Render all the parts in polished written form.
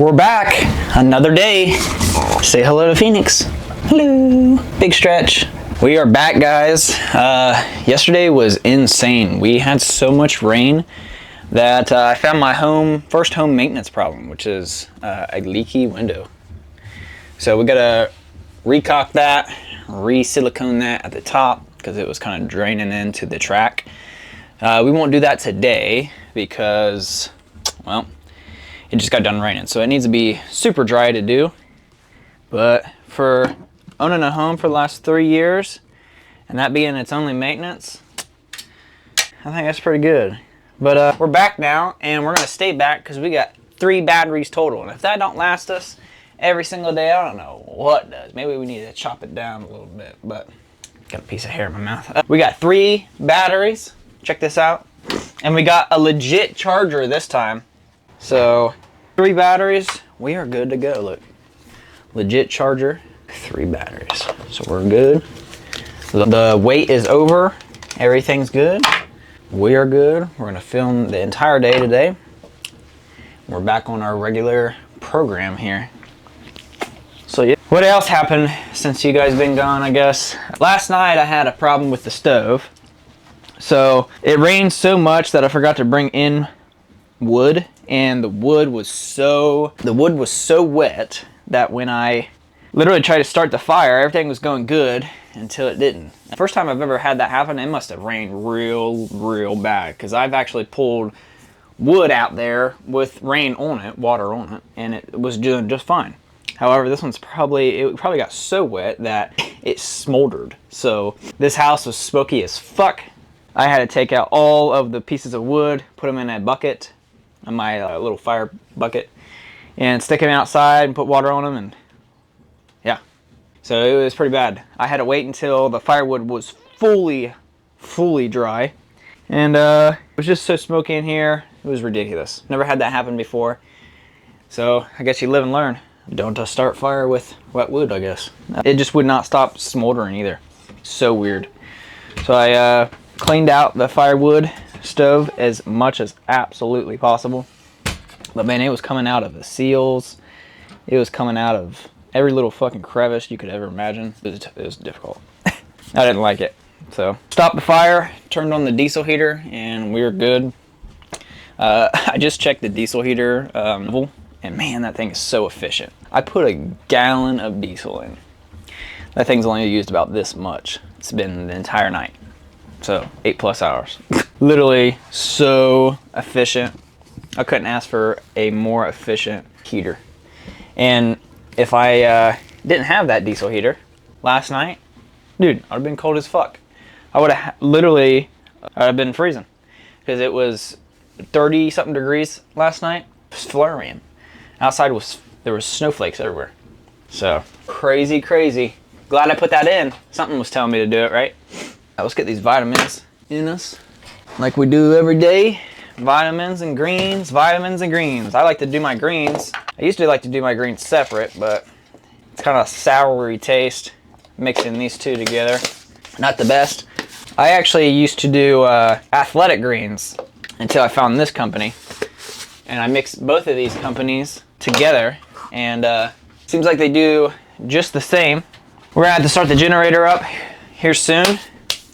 We're back, another day. Say hello to Phoenix. Hello. Big stretch. We are back, guys. Yesterday was insane. We had so much rain that I found my first home maintenance problem, which is a leaky window. So we gotta recaulk that, re-silicone that at the top because it was kind of draining into the track. We won't do that today because, well, it just got done raining, so it needs to be super dry to do. But for owning a home for the last 3 years, and that being its only maintenance, I think that's pretty good. But we're back now, and we're gonna stay back because we got 3 batteries total. And if that don't last us every single day, I don't know what does. Maybe we need to chop it down a little bit, but got a piece of hair in my mouth. We got 3 batteries, check this out. And we got a legit charger this time. So 3 batteries, we are good to go. Look, legit charger, 3 batteries, so we're good. The wait is over, everything's good, we are good. We're gonna film the entire day today. We're back on our regular program here. So yeah, what else happened since you guys been gone? I guess last night I had a problem with the stove. So it rained so much that I forgot to bring in wood, and the wood was so wet that when I literally tried to start the fire, everything was going good until it didn't. The first time I've ever had that happen, it must have rained real bad, because I've actually pulled wood out there with rain on it, water on it, and it was doing just fine. However, this one's probably got so wet that it smoldered. So this house was smoky as fuck. I had to take out all of the pieces of wood, put them in a bucket, my little fire bucket, and stick them outside and put water on them, and yeah. So it was pretty bad. I had to wait until the firewood was fully dry, and it was just so smoky in here. It was ridiculous. Never had that happen before. So I guess you live and learn. Don't start fire with wet wood, I guess. It just would not stop smoldering either. So weird. So I cleaned out the firewood stove as much as absolutely possible, but man, it was coming out of the seals, it was coming out of every little fucking crevice you could ever imagine. It was difficult. I didn't like it. So stopped the fire, turned on the diesel heater, and we were good. I just checked the diesel heater level, and man, that thing is so efficient. I put a gallon of diesel in. That thing's only used about this much. It's been the entire night. So 8+ hours. Literally so efficient. I couldn't ask for a more efficient heater. And if I didn't have that diesel heater last night, dude, I'd have been cold as fuck. I would have I'd have been freezing, because it was 30 something degrees last night. It was flurrying. Outside there was snowflakes everywhere. So crazy. Glad I put that in. Something was telling me to do it, right? Let's get these vitamins in us like we do every day. Vitamins and greens. I like to do my greens. I used to like to do my greens separate, but it's kind of a soury taste mixing these two together. Not the best. I actually used to do athletic greens until I found this company, and I mixed both of these companies together, and seems like they do just the same. We're gonna have to start the generator up here soon.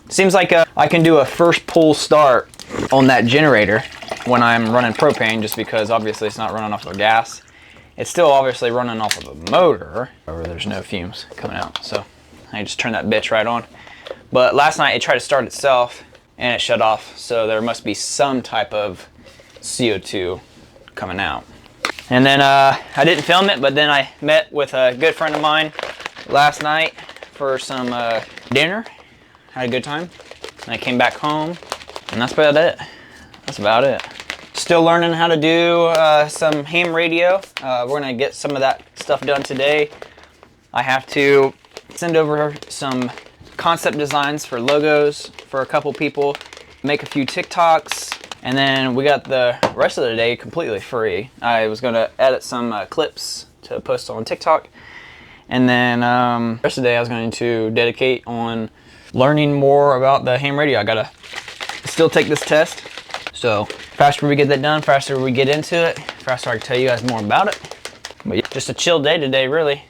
Seems like I can do a first pull start on that generator when I'm running propane, just because obviously it's not running off of gas. It's still obviously running off of a motor, however there's no fumes coming out, so I just turn that bitch right on. But last night it tried to start itself and it shut off, so there must be some type of CO2 coming out. And then I didn't film it, but then I met with a good friend of mine last night for some dinner. Had a good time, and I came back home, and that's about it. Still learning how to do some ham radio. We're gonna get some of that stuff done today. I have to send over some concept designs for logos for a couple people, make a few TikToks, and then we got the rest of the day completely free. I was gonna edit some clips to post on TikTok, and then the rest of the day I was going to dedicate on learning more about the ham radio. I gotta still take this test, so faster we get that done, faster we get into it, faster I can tell you guys more about it. But yeah, just a chill day today, really.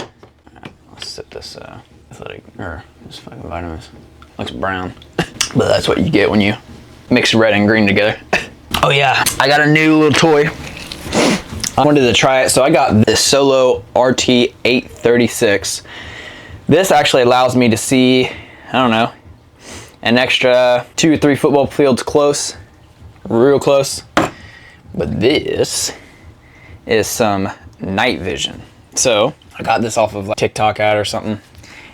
Let's set this athletic, or this fucking vitamins. Looks brown. But that's what you get when you mix red and green together. Oh yeah, I got a new little toy. I wanted to try it, so I got this Solo RT836. This actually allows me to see, I don't know, an extra 2 or 3 football fields close, real close. But this is some night vision. So I got this off of like TikTok ad or something,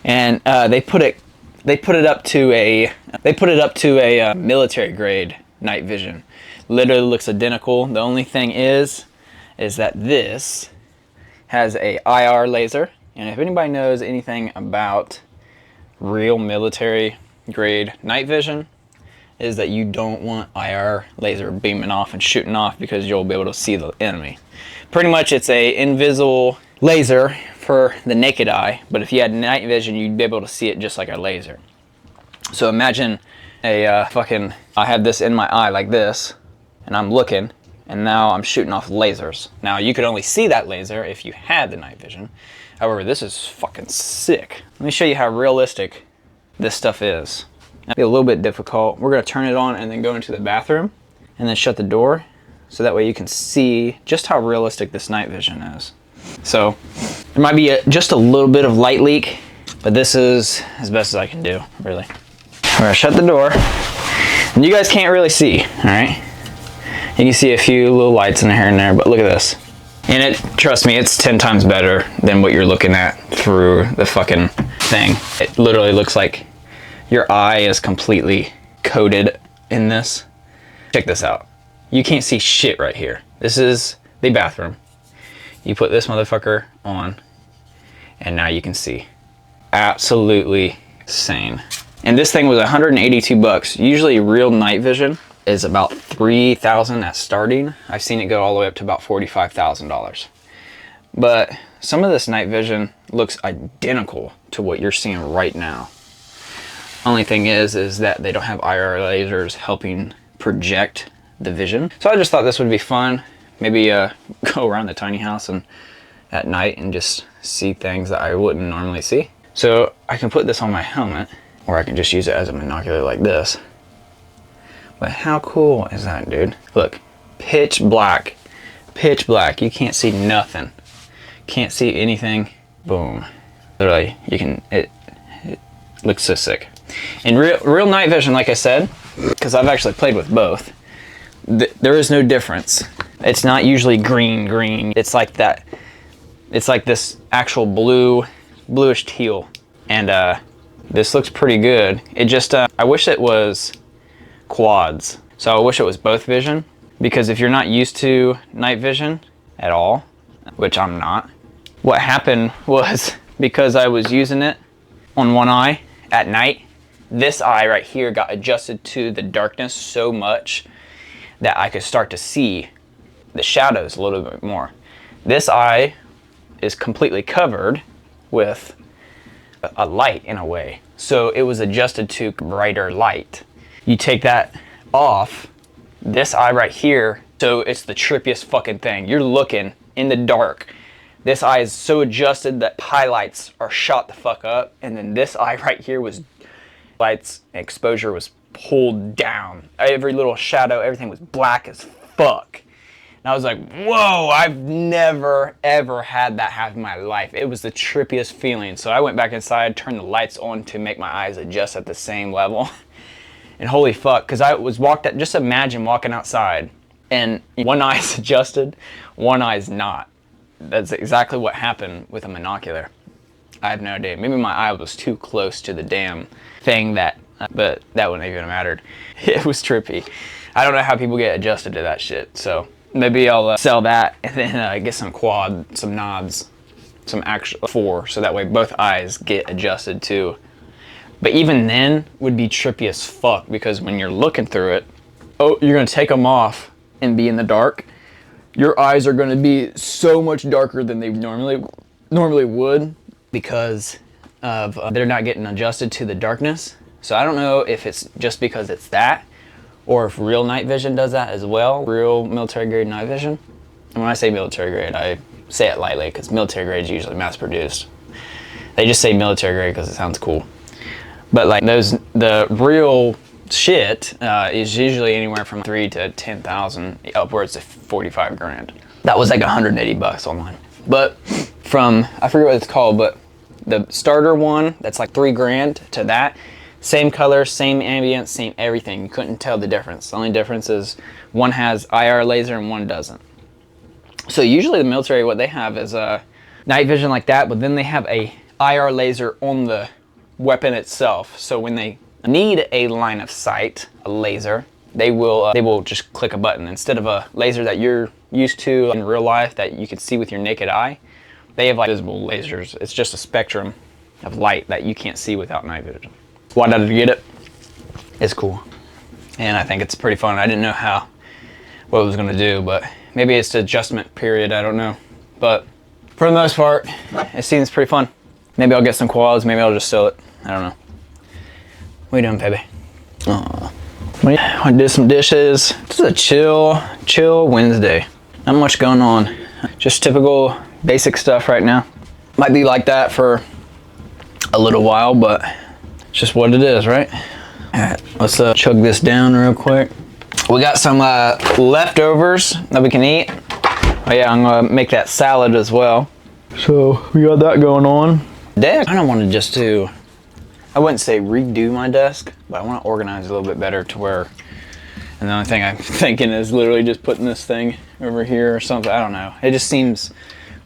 and they put it up to a military grade night vision. Literally looks identical. The only thing is that this has a IR laser, and if anybody knows anything about real military grade night vision, is that you don't want IR laser beaming off and shooting off, because you'll be able to see the enemy. Pretty much it's a invisible laser for the naked eye, but if you had night vision, you'd be able to see it just like a laser. So imagine I have this in my eye like this, and I'm looking, and now I'm shooting off lasers. Now you could only see that laser if you had the night vision. However, this is fucking sick. Let me show you how realistic this stuff is. It'll be a little bit difficult. We're gonna turn it on and then go into the bathroom and then shut the door, so that way you can see just how realistic this night vision is. So there might be just a little bit of light leak, but this is as best as I can do, really. We're gonna shut the door, and you guys can't really see, all right? You can see a few little lights in here and there, but look at this. And trust me, it's 10 times better than what you're looking at through the fucking thing. It literally looks like your eye is completely coated in this. Check this out. You can't see shit right here. This is the bathroom. You put this motherfucker on, and now you can see. Absolutely insane. And this thing was 182 bucks. Usually real night vision is about 3,000 at starting. I've seen it go all the way up to about $45,000. But some of this night vision looks identical to what you're seeing right now. Only thing is that they don't have IR lasers helping project the vision. So I just thought this would be fun. Maybe go around the tiny house and at night and just see things that I wouldn't normally see. So I can put this on my helmet, or I can just use it as a binocular like this. But how cool is that, dude? Look, pitch black. Pitch black. You can't see nothing. Can't see anything. Boom. Literally, you can, it looks so sick. In real night vision, like I said, because I've actually played with both, there is no difference. It's not usually green. It's like that. It's like this actual bluish teal. And this looks pretty good. It just, I wish it was quads. So I wish it was both vision, because if you're not used to night vision at all, which I'm not, what happened was, because I was using it on one eye at night, this eye right here got adjusted to the darkness so much that I could start to see the shadows a little bit more. This eye is completely covered with a light in a way. So it was adjusted to brighter light. You take that off, this eye right here, so it's the trippiest fucking thing. You're looking in the dark. This eye is so adjusted that highlights are shot the fuck up, and then this eye right here was lights exposure was pulled down. Every little shadow, everything was black as fuck. And I was like, whoa, I've never ever had that happen in my life. It was the trippiest feeling. So I went back inside, turned the lights on to make my eyes adjust at the same level. And holy fuck, because I was just imagine walking outside and one eye's adjusted, one eye's not. That's exactly what happened with a monocular. I have no idea. Maybe my eye was too close to the damn thing but that wouldn't even have mattered. It was trippy. I don't know how people get adjusted to that shit. So maybe I'll sell that and then get some nods, some actual 4, so that way both eyes get adjusted too. But even then would be trippy as fuck, because when you're looking through it, you're gonna take them off and be in the dark. Your eyes are gonna be so much darker than they normally would, because of they're not getting adjusted to the darkness. So I don't know if it's just because it's that, or if real night vision does that as well, real military grade night vision. And when I say military grade, I say it lightly because military grade is usually mass produced. They just say military grade because it sounds cool. But like the real shit is usually anywhere from 3 to 10,000 upwards to 45 grand. That was like 180 bucks online. But from, I forget what it's called, but the starter one that's like 3 grand to that, same color, same ambience, same everything. You couldn't tell the difference. The only difference is one has IR laser and one doesn't. So usually the military, what they have is a night vision like that, but then they have a IR laser on the weapon itself. So when they need a line of sight, a laser, they will just click a button. Instead of a laser that you're used to in real life that you can see with your naked eye, they have like visible lasers. It's just a spectrum of light that you can't see without night vision. Why did I get it? It's cool. And I think it's pretty fun. I didn't know what it was gonna do, but maybe it's the adjustment period, I don't know. But for the most part, it seems pretty fun. Maybe I'll get some quads, maybe I'll just sell it. I don't know. What are you doing, baby? I did some dishes. This is a chill Wednesday. Not much going on. Just typical basic stuff right now. Might be like that for a little while, but it's just what it is, right? All right, let's chug this down real quick. We got some leftovers that we can eat. Oh yeah, I'm gonna make that salad as well. So we got that going on. Today I kind of wanted just to, I wouldn't say redo my desk, but I want to organize a little bit better to where, and the only thing I'm thinking is literally just putting this thing over here or something. I don't know. It just seems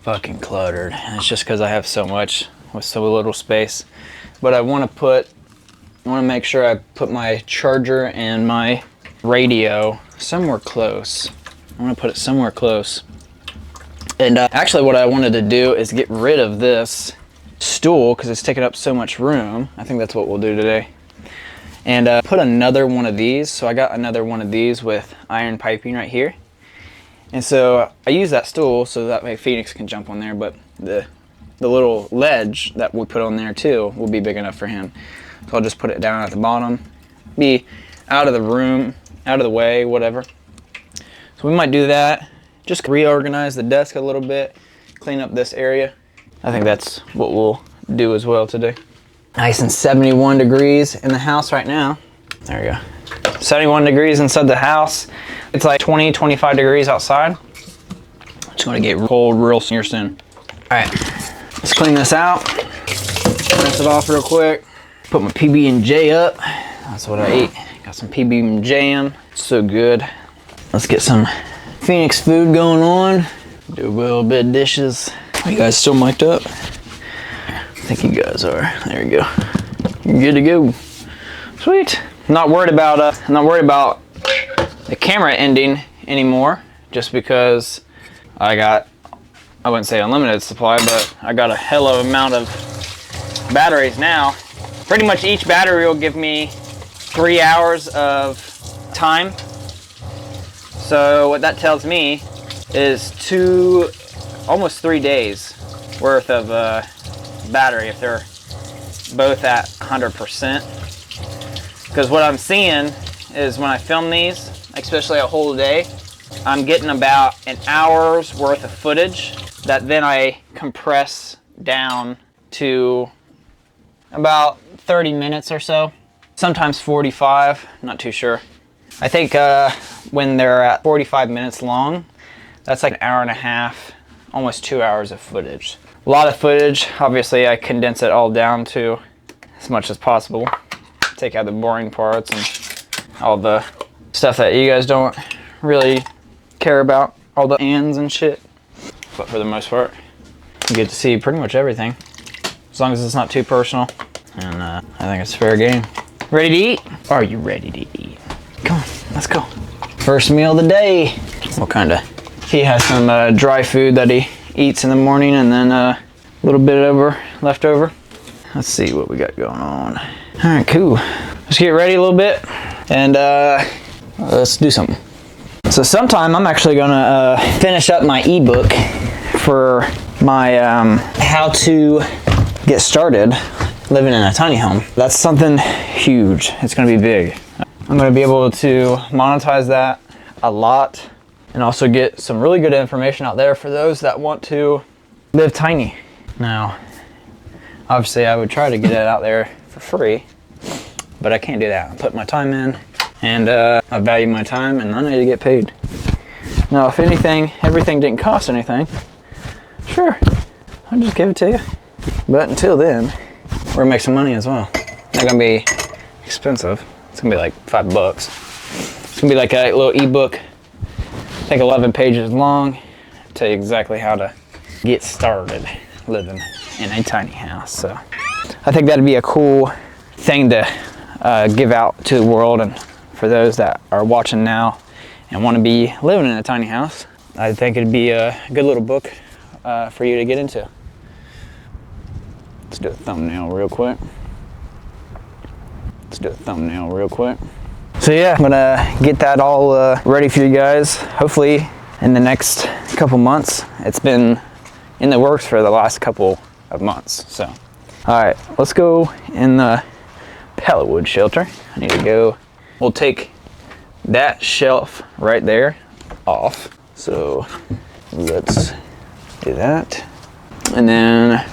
fucking cluttered. And it's just because I have so much with so little space. But I want to make sure I put my charger and my radio somewhere close. I want to put it somewhere close. And actually what I wanted to do is get rid of this stool because it's taking up so much room. I think that's what we'll do today. And put another one of these. So I got another one of these with iron piping right here. And so I use that stool so that way Phoenix can jump on there, but the little ledge that we put on there too will be big enough for him. So I'll just put it down at the bottom, be out of the room, out of the way, whatever. So we might do that. Just reorganize the desk a little bit, clean up this area. I think that's what we'll do as well today. Nice and 71 degrees in the house right now. There we go. 71 degrees inside the house. It's like 20, 25 degrees outside. It's gonna get cold real soon. All right, let's clean this out. Rinse it off real quick. Put my PB&J up. That's what I ate. Got some PB&J in. So good. Let's get some Phoenix food going on. Do a little bit of dishes. Are you guys still mic'd up? I think you guys are. There you go. You're good to go. Sweet. Not worried about the camera ending anymore, just because I wouldn't say unlimited supply, but I got a hell of amount of batteries now. Pretty much each battery will give me 3 hours of time. So what that tells me is almost 3 days worth of battery if they're both at 100%. Because what I'm seeing is when I film these, especially a whole day, I'm getting about an hour's worth of footage that then I compress down to about 30 minutes or so. Sometimes 45, not too sure. I think when they're at 45 minutes long, that's like an hour and a half, almost 2 hours of footage. A lot of footage. Obviously I condense it all down to as much as possible. Take out the boring parts and all the stuff that you guys don't really care about, all the ands and shit. But for the most part, you get to see pretty much everything, as long as it's not too personal. And I think it's fair game. Ready to eat? Are you ready to eat? Come on, let's go. First meal of the day. What kind of? He has some dry food that he eats in the morning, and then a little bit left over. Let's see what we got going on. All right, cool. Let's get ready a little bit, and let's do something. So sometime I'm actually gonna finish up my ebook for my how to get started living in a tiny home. That's something huge. It's gonna be big. I'm gonna be able to monetize that a lot and also get some really good information out there for those that want to live tiny. Now, obviously I would try to get it out there for free, but I can't do that. I put my time in, and I value my time, and I need to get paid. Now, if anything, everything didn't cost anything, sure, I'll just give it to you. But until then, we're gonna make some money as well. It's not gonna be expensive. It's gonna be like $5. It's gonna be like a little ebook, I think 11 pages long. Tell you exactly how to get started living in a tiny house. So I think that'd be a cool thing to give out to the world, and for those that are watching now and want to be living in a tiny house, I think it'd be a good little book for you to get into. Let's do a thumbnail real quick. So yeah, I'm gonna get that all ready for you guys, hopefully in the next couple months. It's been in the works for the last couple of months. So, all right, let's go in the pallet wood shelter. I need to go. We'll take that shelf right there off. So let's do that. And then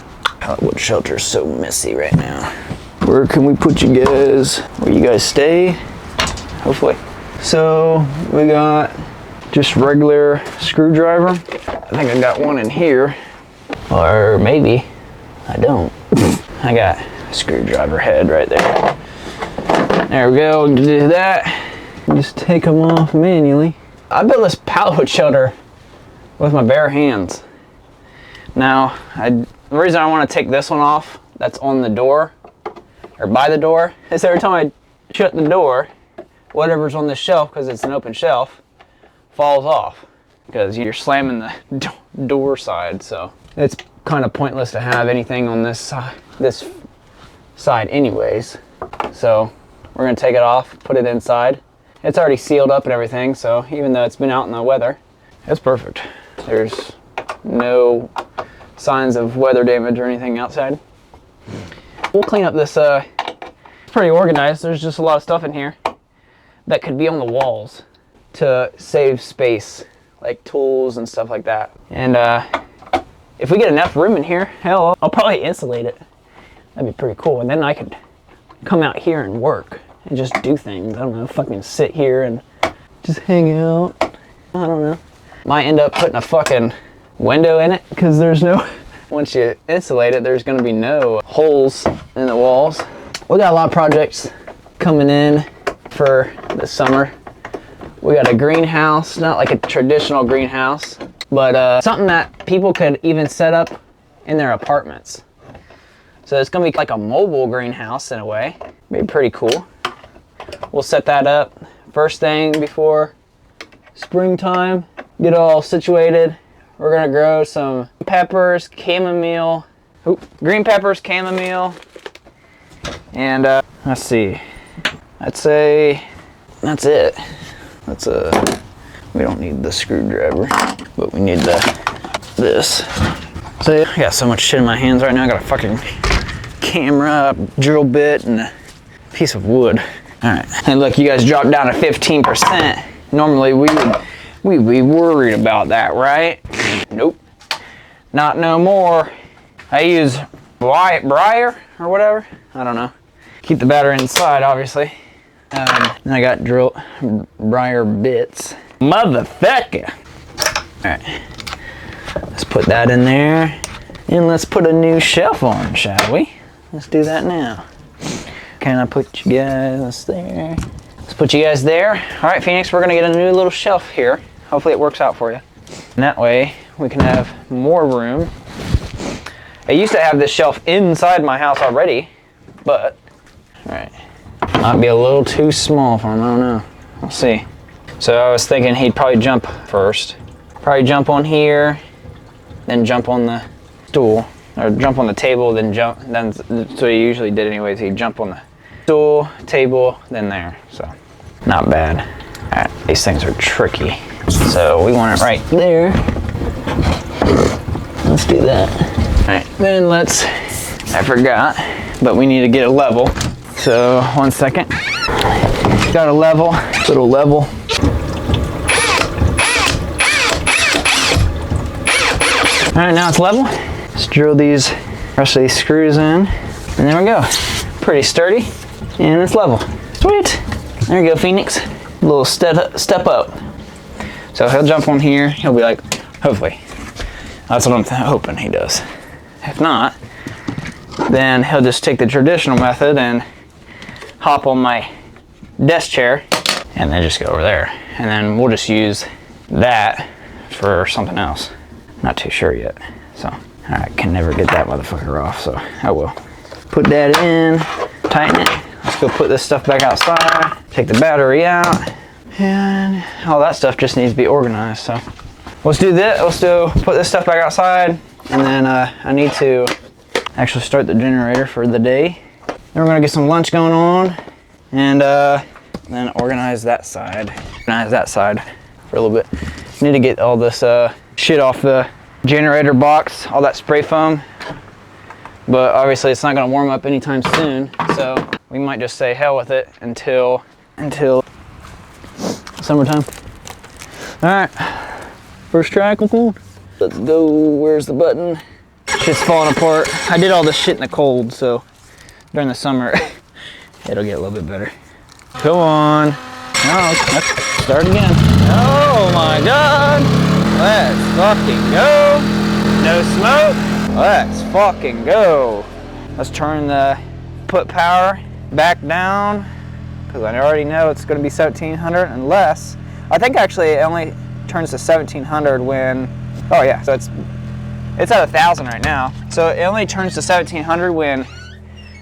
pallet wood shelter is so messy right now. Where can we put you guys? Where you guys stay? Hopefully. So we got just regular screwdriver. I think I got one in here, or maybe I don't. I got a screwdriver head right there. There we go. We can do that. Just take them off manually. I built this pallet wood shelter with my bare hands. Now, the reason I want to take this one off that's on the door, or by the door, is every time I shut the door, whatever's on this shelf, because it's an open shelf, falls off because you're slamming the door side. So it's kind of pointless to have anything on this side anyways. So we're gonna take it off, put it inside. It's already sealed up and everything, so even though it's been out in the weather, it's perfect. There's no signs of weather damage or anything outside. We'll clean up this, pretty organized. There's just a lot of stuff in here that could be on the walls to save space, like tools and stuff like that. And if we get enough room in here, hell, I'll probably insulate it. That'd be pretty cool. And then I could come out here and work and just do things. I don't know, fucking sit here and just hang out. I don't know. Might end up putting a fucking window in it, because there's no, once you insulate it, there's gonna be no holes in the walls. We got a lot of projects coming in for the summer. We got a greenhouse, not like a traditional greenhouse, but something that people could even set up in their apartments. So it's gonna be like a mobile greenhouse in a way. Be pretty cool. We'll set that up first thing before springtime. Get all situated. We're gonna grow some peppers, chamomile, green peppers, chamomile, and let's see. I'd say that's it. We don't need the screwdriver, but we need this. So yeah, I got so much shit in my hands right now. I got a fucking camera, a drill bit, and a piece of wood. All right, and look, you guys dropped down to 15%. Normally we'd be worried about that, right? Nope, not no more. I use briar or whatever. I don't know. Keep the battery inside, obviously. And I got briar bits. Motherfucker! Alright. Let's put that in there. And let's put a new shelf on, shall we? Let's do that now. Can I put you guys there? Let's put you guys there. Alright, Phoenix, we're gonna get a new little shelf here. Hopefully it works out for you. And that way we can have more room. I used to have this shelf inside my house already, but alright. Might be a little too small for him, I don't know. We'll see. So I was thinking he'd probably jump first. Probably jump on here, then jump on the stool, or jump on the table, then jump. That's what he usually did anyways. He'd jump on the stool, table, then there. So not bad. All right, these things are tricky. So we want it right there. Let's do that. All right, then I forgot, but we need to get a level. So 1 second. Got a level, little level. All right, now it's level. Let's drill these rest of these screws in, and there we go. Pretty sturdy, and it's level. Sweet. There you go, Phoenix. A little step up. So he'll jump on here. He'll be like, hopefully. That's what I'm hoping he does. If not, then he'll just take the traditional method and hop on my desk chair and then just go over there. And then we'll just use that for something else. Not too sure yet. So I can never get that motherfucker off, so I will. Put that in, tighten it. Let's go put this stuff back outside. Take the battery out. And all that stuff just needs to be organized, so. Let's do this, put this stuff back outside, and then I need to actually start the generator for the day. Then we're gonna get some lunch going on, and then organize that side. Organize that side for a little bit. Need to get all this shit off the generator box, all that spray foam. But obviously it's not gonna warm up anytime soon, so we might just say hell with it until summertime. All right. First track, let's go. Where's the button? Shit's falling apart. I did all this shit in the cold, so during the summer, it'll get a little bit better. Go on. No, let's start again. Oh my God. Let's fucking go. No smoke. Let's fucking go. Let's turn the put power back down, because I already know it's going to be 1700 unless, I think actually it only turns to 1700 when, oh yeah, so it's at 1000 right now. So it only turns to 1700 when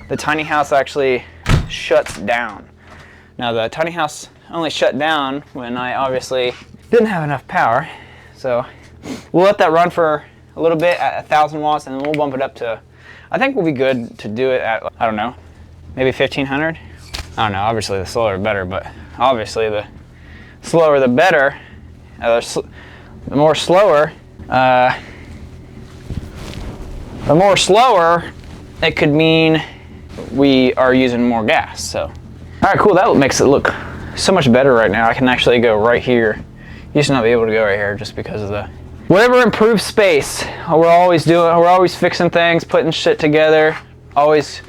the tiny house actually shuts down. Now the tiny house only shut down when I obviously didn't have enough power. So we'll let that run for a little bit at 1000 watts, and then we'll bump it up to, I think we'll be good to do it at, I don't know, maybe 1500. I don't know, obviously the slower the better, but obviously the slower the better. The more slower it could mean we are using more gas. So, all right, cool. That makes it look so much better right now. I can actually go right here. Used to not be able to go right here just because of the whatever improves space. We're always fixing things, putting shit together, always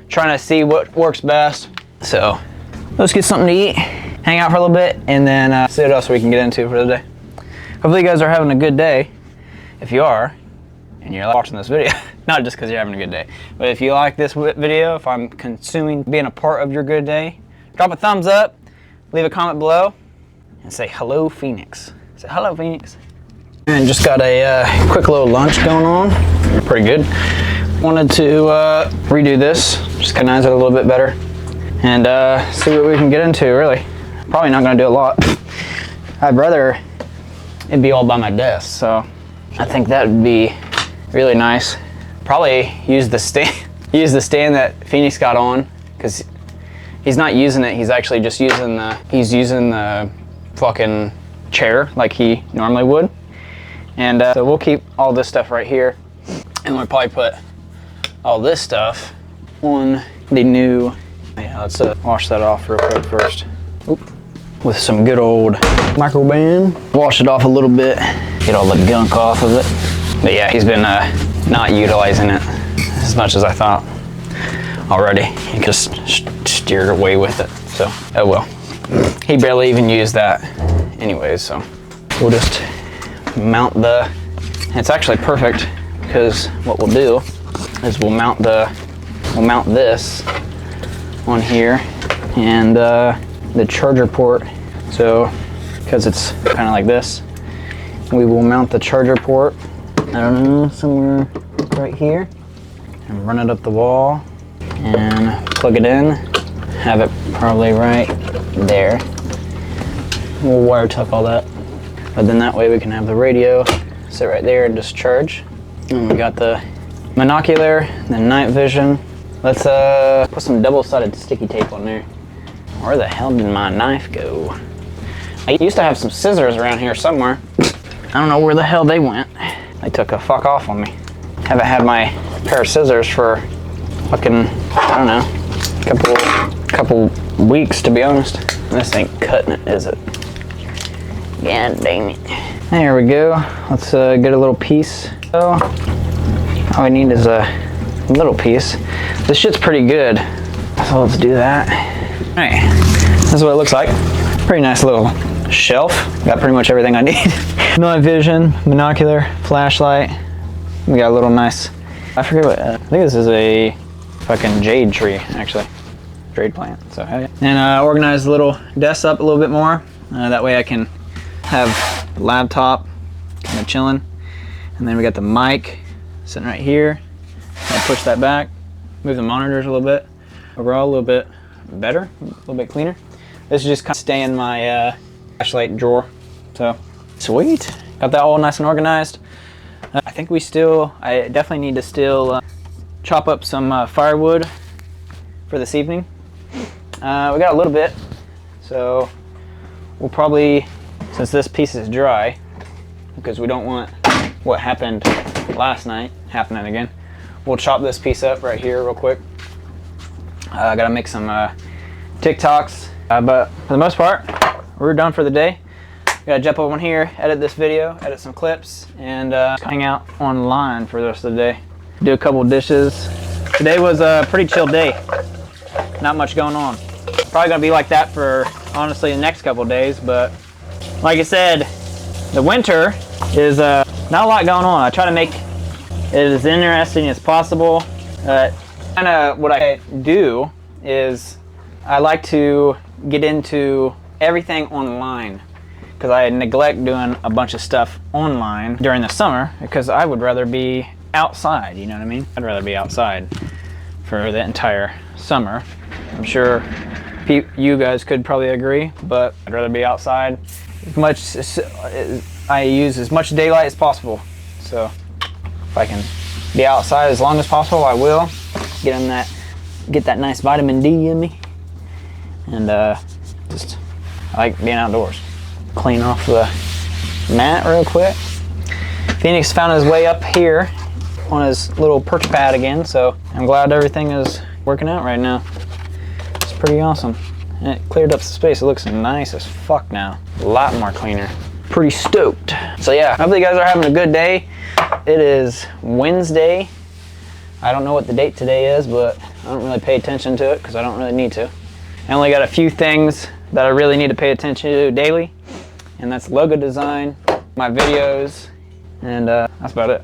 trying to see what works best. So let's get something to eat, hang out for a little bit, and then see what else we can get into for the day. Hopefully you guys are having a good day. If you are, and you're watching this video, not just because you're having a good day, but if you like this video, if I'm being a part of your good day, drop a thumbs up, leave a comment below, and say hello, Phoenix. Say hello, Phoenix. And just got a quick little lunch going on. Pretty good. Wanted to redo this, just organize it a little bit better, and see what we can get into, really. Probably not gonna do a lot. I'd rather it'd be all by my desk, so I think that would be really nice. Probably use the stand that Phoenix got on, because he's not using it. He's actually just using the fucking chair like he normally would. And so we'll keep all this stuff right here, and we'll probably put all this stuff on the new. Yeah, let's wash that off real quick first. Oop. With some good old microban. Wash it off a little bit, get all the gunk off of it. But yeah, he's been not utilizing it as much as I thought already. He just steered away with it, so oh well. He barely even used that anyways, so we'll just mount it's actually perfect, because what we'll do is we'll mount this on here, and the charger port. So because it's kind of like this, we will mount the charger port, I don't know, somewhere right here, and run it up the wall and plug it in, have it probably right there. We'll wire tuck all that, but then that way we can have the radio sit right there and just charge. And we got the monocular, the night vision. Let's put some double-sided sticky tape on there. Where the hell did my knife go? I used to have some scissors around here somewhere. I don't know where the hell they went. They took a fuck off on me. Haven't had my pair of scissors for fucking, I don't know, couple weeks, to be honest. This ain't cutting it, is it? God dang it. There we go. Let's get a little piece So all we need is a little piece. This shit's pretty good, so let's do that. All right, this is what it looks like. Pretty nice little shelf. Got pretty much everything I need. Night vision, binocular, flashlight. We got a little nice, I forget what, I think this is a fucking jade tree, actually. Jade plant, so hell yeah. And organize the little desk up a little bit more. That way I can have the laptop kind of chilling. And then we got the mic sitting right here. I'll push that back, move the monitors a little bit. Overall, a little bit better, a little bit cleaner. This is just kind of stay in my flashlight drawer. So, sweet. Got that all nice and organized. I think I definitely need to still chop up some firewood for this evening. We got a little bit, so we'll probably, since this piece is dry, because we don't want what happened last night happening again, we'll chop this piece up right here real quick. I gotta make some TikToks, but for the most part, we're done for the day. Gotta jump over here, edit this video, edit some clips, and hang out online for the rest of the day. Do a couple dishes. Today was a pretty chill day. Not much going on. Probably gonna be like that for, honestly, the next couple days, but like I said, the winter is not a lot going on. I try to make it as interesting as possible. Kind of what I do is I like to get into everything online, because I neglect doing a bunch of stuff online during the summer because I would rather be outside, you know what I mean? I'd rather be outside for the entire summer. I'm sure you guys could probably agree, but I'd rather be outside. I use as much daylight as possible. So if I can be outside as long as possible, I will. Get that nice vitamin D in me. And I like being outdoors. Clean off the mat real quick. Phoenix found his way up here on his little perch pad again, so I'm glad everything is working out right now. It's pretty awesome. And it cleared up the space. It looks nice as fuck now. A lot more cleaner. Pretty stoked. So yeah, hopefully you guys are having a good day. It is Wednesday. I don't know what the date today is, but I don't really pay attention to it because I don't really need to. I only got a few things that I really need to pay attention to daily, and that's logo design, my videos, and that's about it.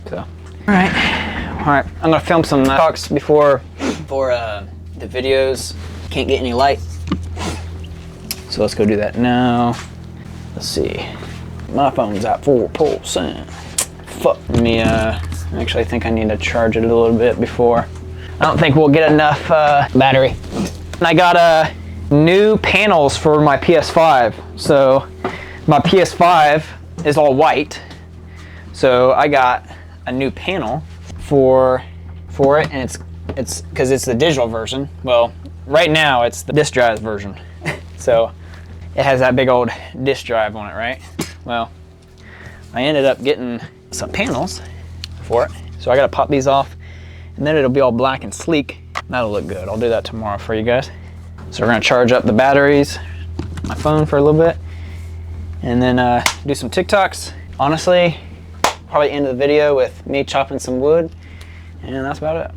So, all right, I'm gonna film some talks before the videos can't get any light. So let's go do that now. Let's see, my phone's at 4%. Fuck me. Actually, I think I need to charge it a little bit before. I don't think we'll get enough battery. And I got new panels for my PS5. So my PS5 is all white. So I got a new panel for it, and it's because it's the digital version. Well, right now it's the disk drive version. So it has that big old disk drive on it, right? Well, I ended up getting some panels for it. So I gotta pop these off, and then it'll be all black and sleek. That'll look good. I'll do that tomorrow for you guys. So we're gonna charge up the batteries, my phone for a little bit, and then do some TikToks. Honestly, probably end the video with me chopping some wood, and that's about it.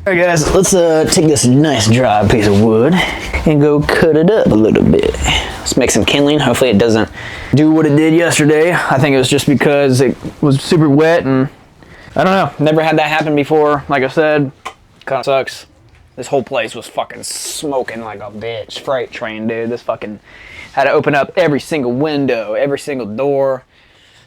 All right guys, let's take this nice dry piece of wood and go cut it up a little bit. Let's make some kindling. Hopefully it doesn't do what it did yesterday. I think it was just because it was super wet, and I don't know, never had that happen before. Like I said, kind of sucks. This whole place was fucking smoking like a bitch. Freight train, dude. This fucking had to open up every single window, every single door.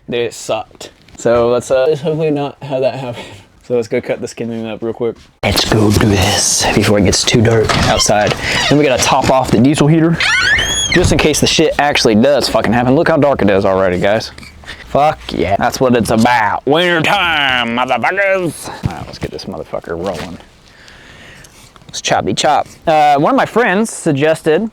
Dude, it sucked. So let's hopefully not have that happen. So let's go cut this kindling up real quick. Let's go do this before it gets too dark outside. Then we gotta top off the diesel heater just in case the shit actually does fucking happen. Look how dark it is already, guys. Fuck yeah, that's what it's about. Winter time, motherfuckers. All right, let's get this motherfucker rolling. Let's choppy chop. One of my friends suggested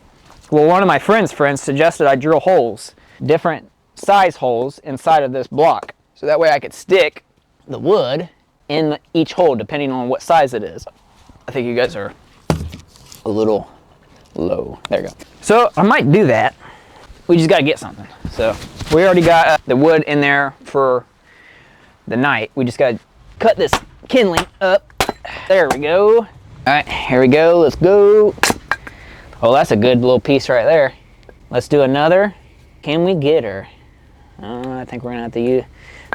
I drill holes, different size holes inside of this block. So that way I could stick the wood in each hole depending on what size it is. I think you guys are a little low. There you go. So I might do that. We just gotta get something. So we already got the wood in there for the night. We just gotta cut this kindling up. There we go. All right, here we go. Let's go. Oh, that's a good little piece right there. Let's do another. Can we get her? I think we're gonna have to use.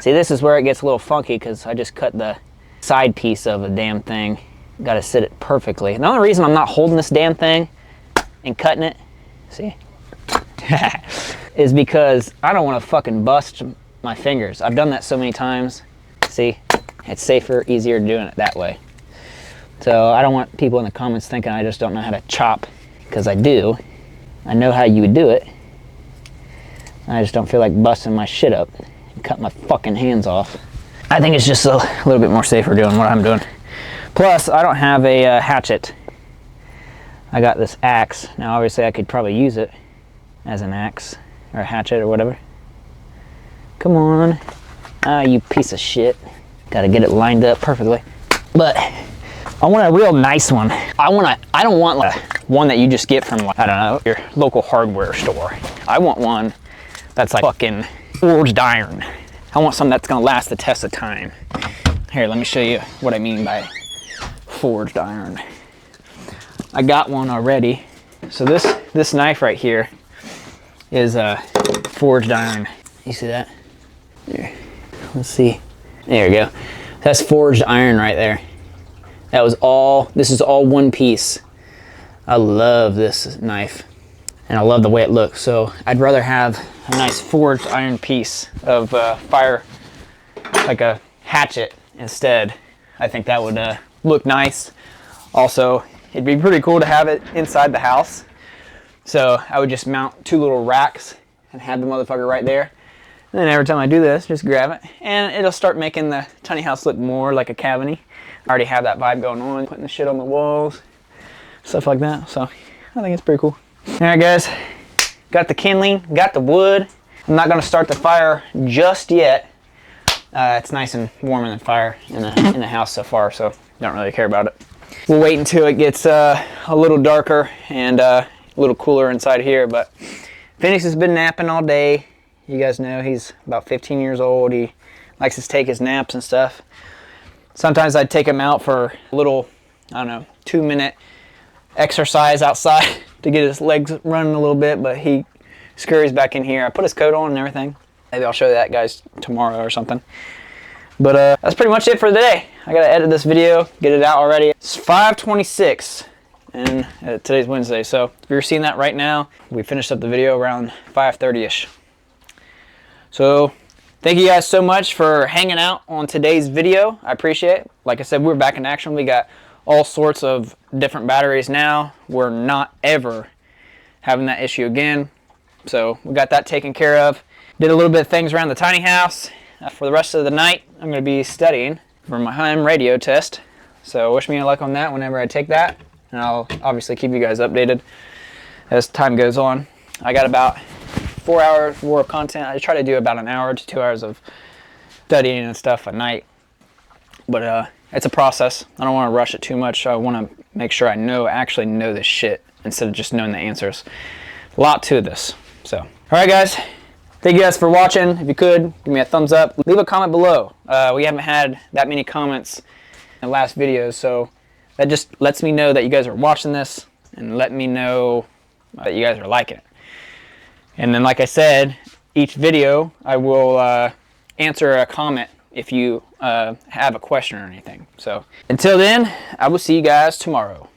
See, this is where it gets a little funky because I just cut the side piece of a damn thing. Got to sit it perfectly. The only reason I'm not holding this damn thing and cutting it, see, is because I don't want to fucking bust my fingers. I've done that so many times. See, it's safer, easier doing it that way. So I don't want people in the comments thinking I just don't know how to chop, because I do. I know how you would do it. I just don't feel like busting my shit up and cutting my fucking hands off. I think it's just a little bit more safer doing what I'm doing. Plus, I don't have a hatchet. I got this axe. Now, obviously, I could probably use it as an axe or a hatchet or whatever. Come on. Ah, you piece of shit. Gotta get it lined up perfectly. But I want a real nice one. I don't want like one that you just get from, like, I don't know, your local hardware store. I want one that's like fucking forged iron. I want something that's gonna last the test of time. Here, let me show you what I mean by forged iron. I got one already. So this knife right here is forged iron. You see that? Here, let's see. There we go. That's forged iron right there. That was all, this is all one piece. I love this knife and I love the way it looks. So I'd rather have a nice forged iron piece of fire, like a hatchet instead. I think that would look nice. Also, it'd be pretty cool to have it inside the house. So I would just mount 2 little racks and have the motherfucker right there. And then every time I do this, just grab it and it'll start making the tiny house look more like a cavity. I already have that vibe going on, putting the shit on the walls, stuff like that. So I think it's pretty cool. All right, guys, got the kindling, got the wood. I'm not gonna start the fire just yet. It's nice and warm in the fire in the house so far, so don't really care about it. We'll wait until it gets a little darker and a little cooler inside here. But Phoenix has been napping all day. You guys know he's about 15 years old. He likes to take his naps and stuff. Sometimes I'd take him out for a little, I don't know, 2-minute exercise outside to get his legs running a little bit, but he scurries back in here. I put his coat on and everything. Maybe I'll show you that, guys, tomorrow or something. But that's pretty much it for the day. I gotta edit this video, get it out already. It's 5:26 and today's Wednesday. So if you're seeing that right now, we finished up the video around 5:30ish. So thank you guys so much for hanging out on today's video. I appreciate it. Like I said, we're back in action. We got all sorts of different batteries now. We're not ever having that issue again. So we got that taken care of. Did a little bit of things around the tiny house. For the rest of the night, I'm going to be studying for my ham radio test. So wish me luck on that whenever I take that. And I'll obviously keep you guys updated as time goes on. I got about 4 hours worth of content. I try to do about an hour to 2 hours of studying and stuff at night. But it's a process. I don't want to rush it too much. I want to make sure I actually know this shit instead of just knowing the answers. A lot to this. So, all right, guys. Thank you guys for watching. If you could, give me a thumbs up. Leave a comment below. We haven't had that many comments in the last videos, so that just lets me know that you guys are watching this and let me know that you guys are liking it. And then, like I said, each video I will answer a comment if you have a question or anything. So until then, I will see you guys tomorrow.